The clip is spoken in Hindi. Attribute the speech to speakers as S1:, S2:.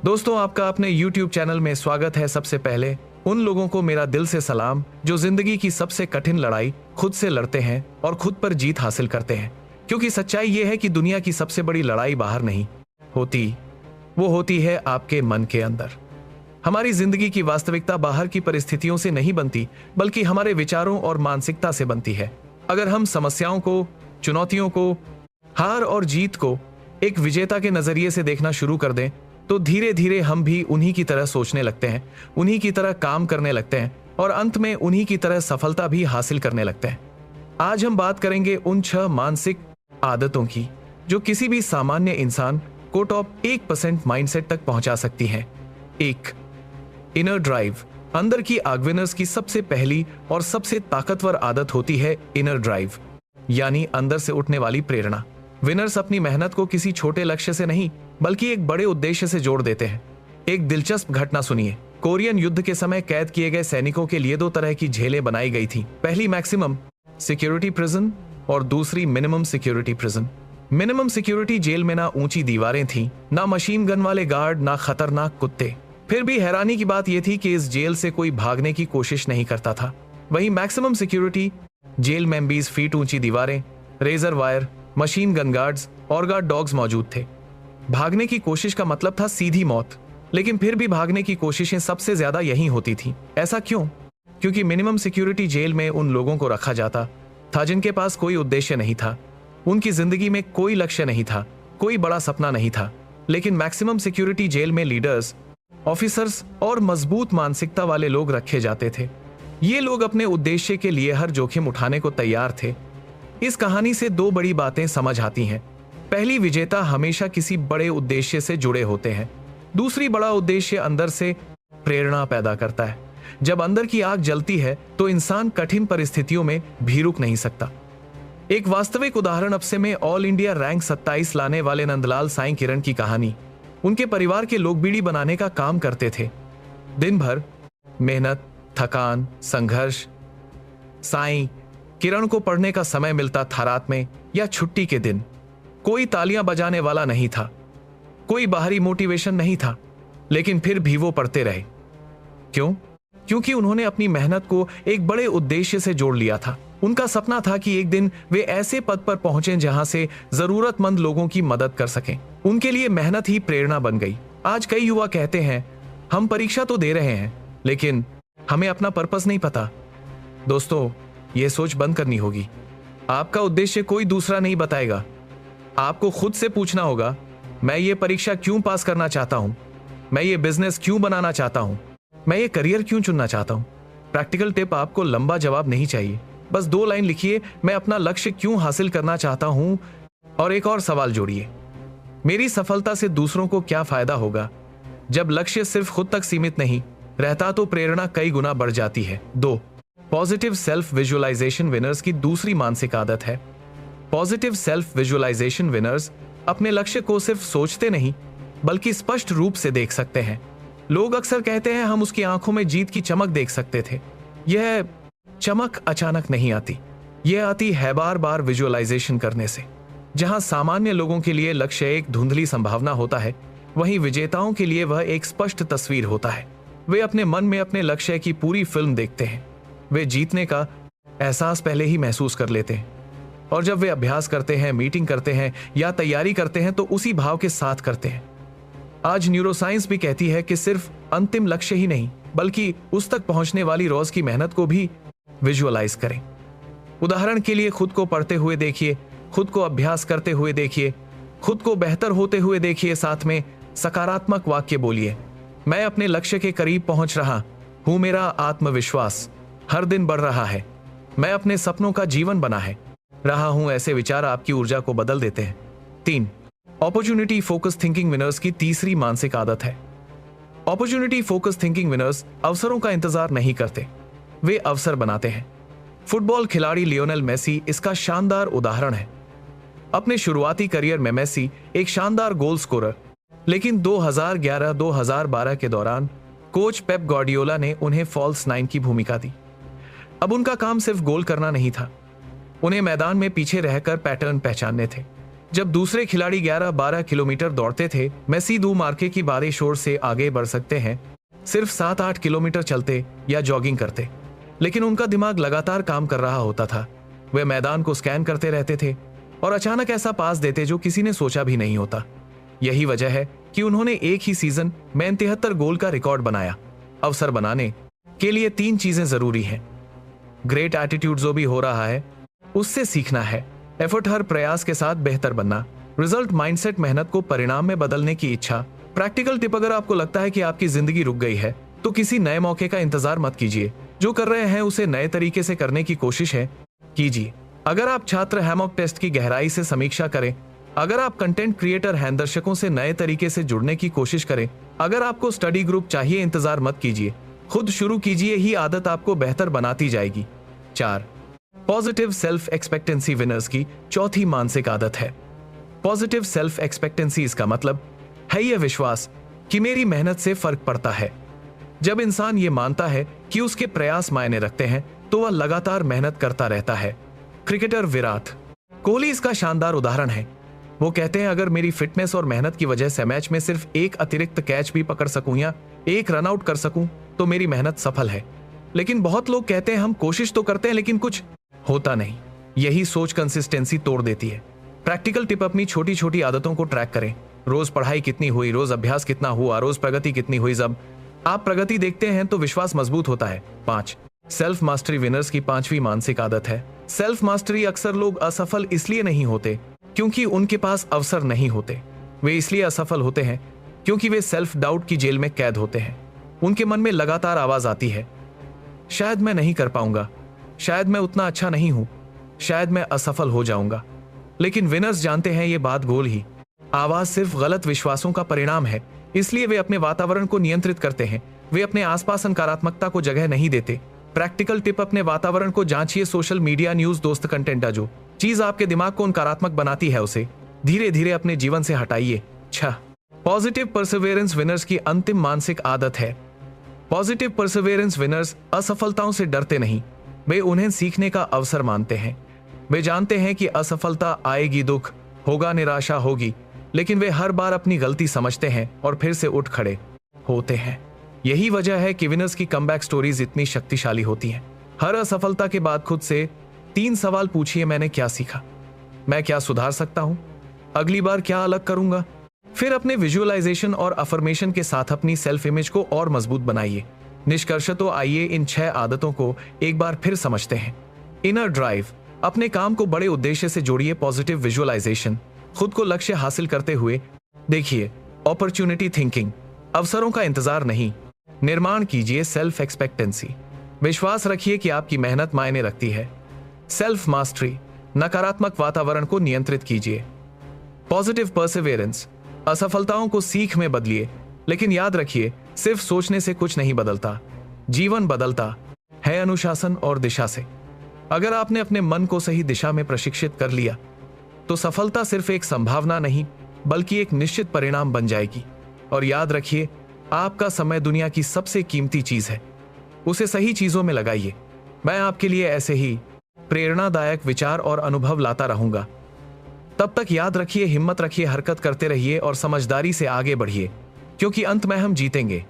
S1: दोस्तों, आपका अपने YouTube चैनल में स्वागत है। सबसे पहले उन लोगों को मेरा दिल से सलाम जो जिंदगी की सबसे कठिन लड़ाई खुद से लड़ते हैं और खुद पर जीत हासिल करते हैं। क्योंकि सच्चाई ये है कि दुनिया की सबसे बड़ी लड़ाई बाहर नहीं होती, वो होती है आपके मन के अंदर। हमारी जिंदगी की वास्तविकता बाहर की परिस्थितियों से नहीं बनती, बल्कि हमारे विचारों और मानसिकता से बनती है। अगर हम समस्याओं को, चुनौतियों को, हार और जीत को एक विजेता के नजरिए से देखना शुरू कर दें, तो धीरे धीरे हम भी उन्हीं की तरह सोचने लगते हैं, उन्हीं की तरह काम करने लगते हैं और अंत में उन्हीं की तरह सफलता भी हासिल करने लगते हैं। आज हम बात करेंगे उन 6 मानसिक आदतों की जो किसी भी सामान्य इंसान को टॉप 1% माइंडसेट तक पहुंचा सकती हैं। 1. Inner drive. अंदर की आग विनर्स की सबसे पहली और सबसे ताकतवर आदत होती है इनर ड्राइव, यानी अंदर से उठने वाली प्रेरणा। विनर्स अपनी मेहनत को किसी छोटे लक्ष्य से नहीं बल्कि एक बड़े उद्देश्य से जोड़ देते हैं। एक दिलचस्प घटना सुनिए। कोरियन युद्ध के समय कैद किए गए सैनिकों के लिए 2 तरह की जेलें बनाई गई थी। पहली मैक्सिमम सिक्योरिटी प्रिजन और दूसरी minimum security prison. Minimum security jail में ना ऊंची दीवारें थीं, ना मशीन गन वाले गार्ड, ना खतरनाक कुत्ते। फिर भी हैरानी की बात यह थी कि इस जेल से कोई भागने की कोशिश नहीं करता था। वहीं मैक्सिमम सिक्योरिटी जेल में 20 फीट ऊंची दीवारें, razor wire, machine gun guards और गार्ड डॉग्स मौजूद थे। भागने की कोशिश का मतलब था सीधी मौत, लेकिन फिर भी भागने की कोशिशें सबसे ज्यादा यहीं होती थी। ऐसा क्यों? क्योंकि मिनिमम सिक्योरिटी जेल में उन लोगों को रखा जाता था जिनके पास कोई उद्देश्य नहीं था, उनकी जिंदगी में कोई लक्ष्य नहीं था, कोई बड़ा सपना नहीं था। लेकिन मैक्सिमम सिक्योरिटी जेल में लीडर्स, ऑफिसर्स और मजबूत मानसिकता वाले लोग रखे जाते थे। ये लोग अपने उद्देश्य के लिए हर जोखिम उठाने को तैयार थे। इस कहानी से 2 बड़ी बातें समझ आती हैं। पहली, विजेता हमेशा किसी बड़े उद्देश्य से जुड़े होते हैं। दूसरी, बड़ा उद्देश्य अंदर से प्रेरणा पैदा करता है। जब अंदर की आग जलती है तो इंसान कठिन परिस्थितियों में भी रुक नहीं सकता। एक वास्तविक उदाहरण अब से में ऑल इंडिया रैंक 27 लाने वाले नंदलाल साईं किरण की कहानी। उनके परिवार के लोग बीड़ी बनाने का काम करते थे। दिन भर मेहनत, थकान, संघर्ष। साईं किरण को पढ़ने का समय मिलता था रात में या छुट्टी के दिन। कोई तालियां बजाने वाला नहीं था, कोई बाहरी मोटिवेशन नहीं था, लेकिन फिर भी वो पढ़ते रहे। क्यों? क्योंकि उन्होंने अपनी मेहनत को एक बड़े उद्देश्य से जोड़ लिया था। उनका सपना था कि एक दिन वे ऐसे पद पर पहुंचे जहां से जरूरतमंद लोगों की मदद कर सकें। उनके लिए मेहनत ही प्रेरणा बन गई। आज कई युवा कहते हैं, हम परीक्षा तो दे रहे हैं, लेकिन हमें अपना पर्पस नहीं पता। दोस्तों, यह सोच बंद करनी होगी। आपका उद्देश्य कोई दूसरा नहीं बताएगा। आपको खुद से पूछना होगा, मैं ये परीक्षा क्यों पास करना चाहता हूं? मैं ये बिजनेस क्यों बनाना चाहता हूं? मैं ये करियर क्यों चुनना चाहता हूं? प्रैक्टिकल टिप, आपको लंबा जवाब नहीं चाहिए। बस 2 लाइन लिखिए, मैं अपना लक्ष्य क्यों हासिल करना चाहता हूं, और एक और सवाल जोड़िए, मेरी सफलता से दूसरों को क्या फायदा होगा? जब लक्ष्य सिर्फ खुद तक सीमित नहीं रहता तो प्रेरणा कई गुना बढ़ जाती है। 2. पॉजिटिव सेल्फ विजुअलाइजेशन विनर्स की दूसरी मानसिक आदत है। पॉजिटिव सेल्फ विजुअलाइजेशन विनर्स अपने लक्ष्य को सिर्फ सोचते नहीं बल्कि स्पष्ट रूप से देख सकते हैं। लोग अक्सर कहते हैं, हम उसकी आंखों में जीत की चमक देख सकते थे। यह चमक अचानक नहीं आती, यह आती है बार बार विजुअलाइजेशन करने से। जहां सामान्य लोगों के लिए लक्ष्य एक धुंधली संभावना होता है, वहीं विजेताओं के लिए वह एक स्पष्ट तस्वीर होता है। वे अपने मन में अपने लक्ष्य की पूरी फिल्म देखते हैं। वे जीतने का एहसास पहले ही महसूस कर लेते हैं, और जब वे अभ्यास करते हैं, मीटिंग करते हैं या तैयारी करते हैं तो उसी भाव के साथ करते हैं। आज न्यूरोसाइंस भी कहती है कि सिर्फ अंतिम लक्ष्य ही नहीं बल्कि उस तक पहुंचने वाली रोज की मेहनत को भी विजुअलाइज करें। उदाहरण के लिए, खुद को पढ़ते हुए देखिए, खुद को अभ्यास करते हुए देखिए, खुद को बेहतर होते हुए देखिए। साथ में सकारात्मक वाक्य बोलिए, मैं अपने लक्ष्य के करीब पहुंच रहा हूं, मेरा आत्मविश्वास हर दिन बढ़ रहा है, मैं अपने सपनों का जीवन बना है रहा हूं। ऐसे विचार आपकी ऊर्जा को बदल देते हैं। 3. अपॉर्चुनिटी फोकस थिंकिंग विनर्स की तीसरी मानसिक आदत है। अपॉर्चुनिटी फोकस थिंकिंग विनर्स अवसरों का इंतजार नहीं करते, वे अवसर बनाते हैं। फुटबॉल खिलाड़ी लियोनेल मेसी इसका शानदार उदाहरण है। अपने शुरुआती करियर में मेसी एक शानदार गोल स्कोरर, लेकिन 2011-2012 के दौरान कोच पेप गार्डियोला ने उन्हें फॉल्स 9 की भूमिका दी। अब उनका काम सिर्फ गोल करना नहीं था, उन्हें मैदान में पीछे रहकर पैटर्न पहचानने थे। जब दूसरे खिलाड़ी 11-12 किलोमीटर दौड़ते थे, मेसी दो मार्के की बारिश शोर से आगे बढ़ सकते हैं, सिर्फ 7-8 किलोमीटर चलते या जॉगिंग करते। लेकिन उनका दिमाग लगातार काम कर रहा होता था। वे मैदान को स्कैन करते रहते थे और अचानक ऐसा पास देते जो किसी ने सोचा भी नहीं होता। यही वजह है कि उन्होंने एक ही सीजन में 73 गोल का रिकॉर्ड बनाया। अवसर बनाने के लिए 3 चीजें जरूरी हैं। ग्रेट एटीट्यूड, जो भी हो रहा है उससे सीखना है। एफर्ट, हर प्रयास के साथ बेहतर बनना। रिजल्ट, माइंडसेट, मेहनत को परिणाम में बदलने की इच्छा। प्रैक्टिकल टिप, अगर आपको लगता है कि आपकी जिंदगी रुक गई है तो किसी नए मौके का इंतजार मत कीजिए। जो कर रहे हैं उसे नए तरीके से करने की कोशिश कीजिए। अगर आप छात्र हैं, मॉक टेस्ट की गहराई से समीक्षा करें। अगर आप कंटेंट क्रिएटर हैं, दर्शकों से नए तरीके से जुड़ने की कोशिश करें। अगर आपको स्टडी ग्रुप चाहिए, इंतजार मत कीजिए, खुद शुरू कीजिए। ही आदत आपको बेहतर बनाती जाएगी। 4, पॉजिटिव सेल्फ एक्सपेक्टेंसी विनर्स की चौथी मानसिक आदत है पॉजिटिव सेल्फ एक्सपेक्टेंसी। इसका मतलब है यह विश्वास कि मेरी मेहनत से फर्क पड़ता है। जब इंसान ये मानता है कि उसके प्रयास मायने रखते हैं तो वह लगातार मेहनत करता रहता है। क्रिकेटर विराट कोहली इसका शानदार उदाहरण है। वो कहते हैं, अगर मेरी फिटनेस और मेहनत की वजह से मैच में सिर्फ एक अतिरिक्त कैच भी पकड़ सकूं या एक रन आउट कर सकूं तो मेरी मेहनत सफल है। लेकिन बहुत लोग कहते हैं, हम कोशिश तो करते हैं लेकिन कुछ होता नहीं। यही सोच कंसिस्टेंसी तोड़ देती है। प्रैक्टिकल टिप, अपनी छोटी छोटी आदतों को ट्रैक करें। रोज पढ़ाई कितनी हुई, रोज अभ्यास कितना हुआ, रोज प्रगति कितनी हुई। जब आप प्रगति देखते हैं तो विश्वास मजबूत होता है। 5, सेल्फ मास्टरी विनर्स की 5वीं मानसिक आदत है सेल्फ मास्टरी। अक्सर लोग असफल इसलिए नहीं होते क्योंकि उनके पास अवसर नहीं होते। वे इसलिए असफल होते हैं क्योंकि वे सेल्फ डाउट की जेल में कैद होते हैं। उनके मन में लगातार आवाज आती है, शायद मैं नहीं कर पाऊंगा, शायद मैं उतना अच्छा नहीं हूं, शायद मैं असफल हो जाऊंगा। लेकिन विनर्स जानते हैं ये बात गोल ही आवाज सिर्फ गलत विश्वासों का परिणाम है। इसलिए वे अपने वातावरण को नियंत्रित करते हैं। वे अपने आसपास नकारात्मकता को जगह नहीं देते। प्रैक्टिकल टिप, अपने वातावरण को जांचिए। सोशल मीडिया, न्यूज, दोस्त, कंटेंट, जो चीज आपके दिमाग को नकारात्मक बनाती है उसे धीरे धीरे अपने जीवन से हटाइए। 6, पॉजिटिव परसिवियरेंस विनर्स की अंतिम मानसिक आदत है पॉजिटिव परसिवियरेंस विनर्स असफलताओं से डरते नहीं, वे उन्हें सीखने का अवसर मानते हैं। वे जानते हैं कि असफलता आएगी, दुख होगा, निराशा होगी, लेकिन वे हर बार अपनी गलती समझते हैं और फिर से उठ खड़े होते हैं। यही वजह है कि विनर्स की कमबैक स्टोरीज इतनी शक्तिशाली होती हैं। हर असफलता के बाद खुद से 3 सवाल पूछिए, मैंने क्या सीखा, मैं क्या सुधार सकता हूं, अगली बार क्या अलग करूंगा। फिर अपने विजुअलाइजेशन और अफर्मेशन के साथ अपनी सेल्फ इमेज को और मजबूत बनाइए। निष्कर्ष तो आइए इन 6 आदतों को एक बार फिर समझते हैं। इनर ड्राइव, अपने काम को बड़े उद्देश्य से जोड़िए। पॉजिटिव विजुअलाइजेशन, खुद को लक्ष्य हासिल करते हुए देखिए। अपॉर्चुनिटी थिंकिंग, अवसरों का इंतजार नहीं, निर्माण कीजिए। सेल्फ एक्सपेक्टेंसी, विश्वास रखिए कि आपकी मेहनत मायने रखती है। सेल्फ मास्टरी, नकारात्मक वातावरण को नियंत्रित कीजिए। पॉजिटिव परसिवियरेंस, असफलताओं को सीख में बदलिए। लेकिन याद रखिए, सिर्फ सोचने से कुछ नहीं बदलता, जीवन बदलता है अनुशासन और दिशा से। अगर आपने अपने मन को सही दिशा में प्रशिक्षित कर लिया तो सफलता सिर्फ एक संभावना नहीं बल्कि एक निश्चित परिणाम बन जाएगी। और याद रखिए, आपका समय दुनिया की सबसे कीमती चीज है, उसे सही चीजों में लगाइए। मैं आपके लिए ऐसे ही प्रेरणादायक विचार और अनुभव लाता रहूंगा। तब तक याद रखिए, हिम्मत रखिए, हरकत करते रहिए और समझदारी से आगे बढ़िए, क्योंकि अंत में हम जीतेंगे।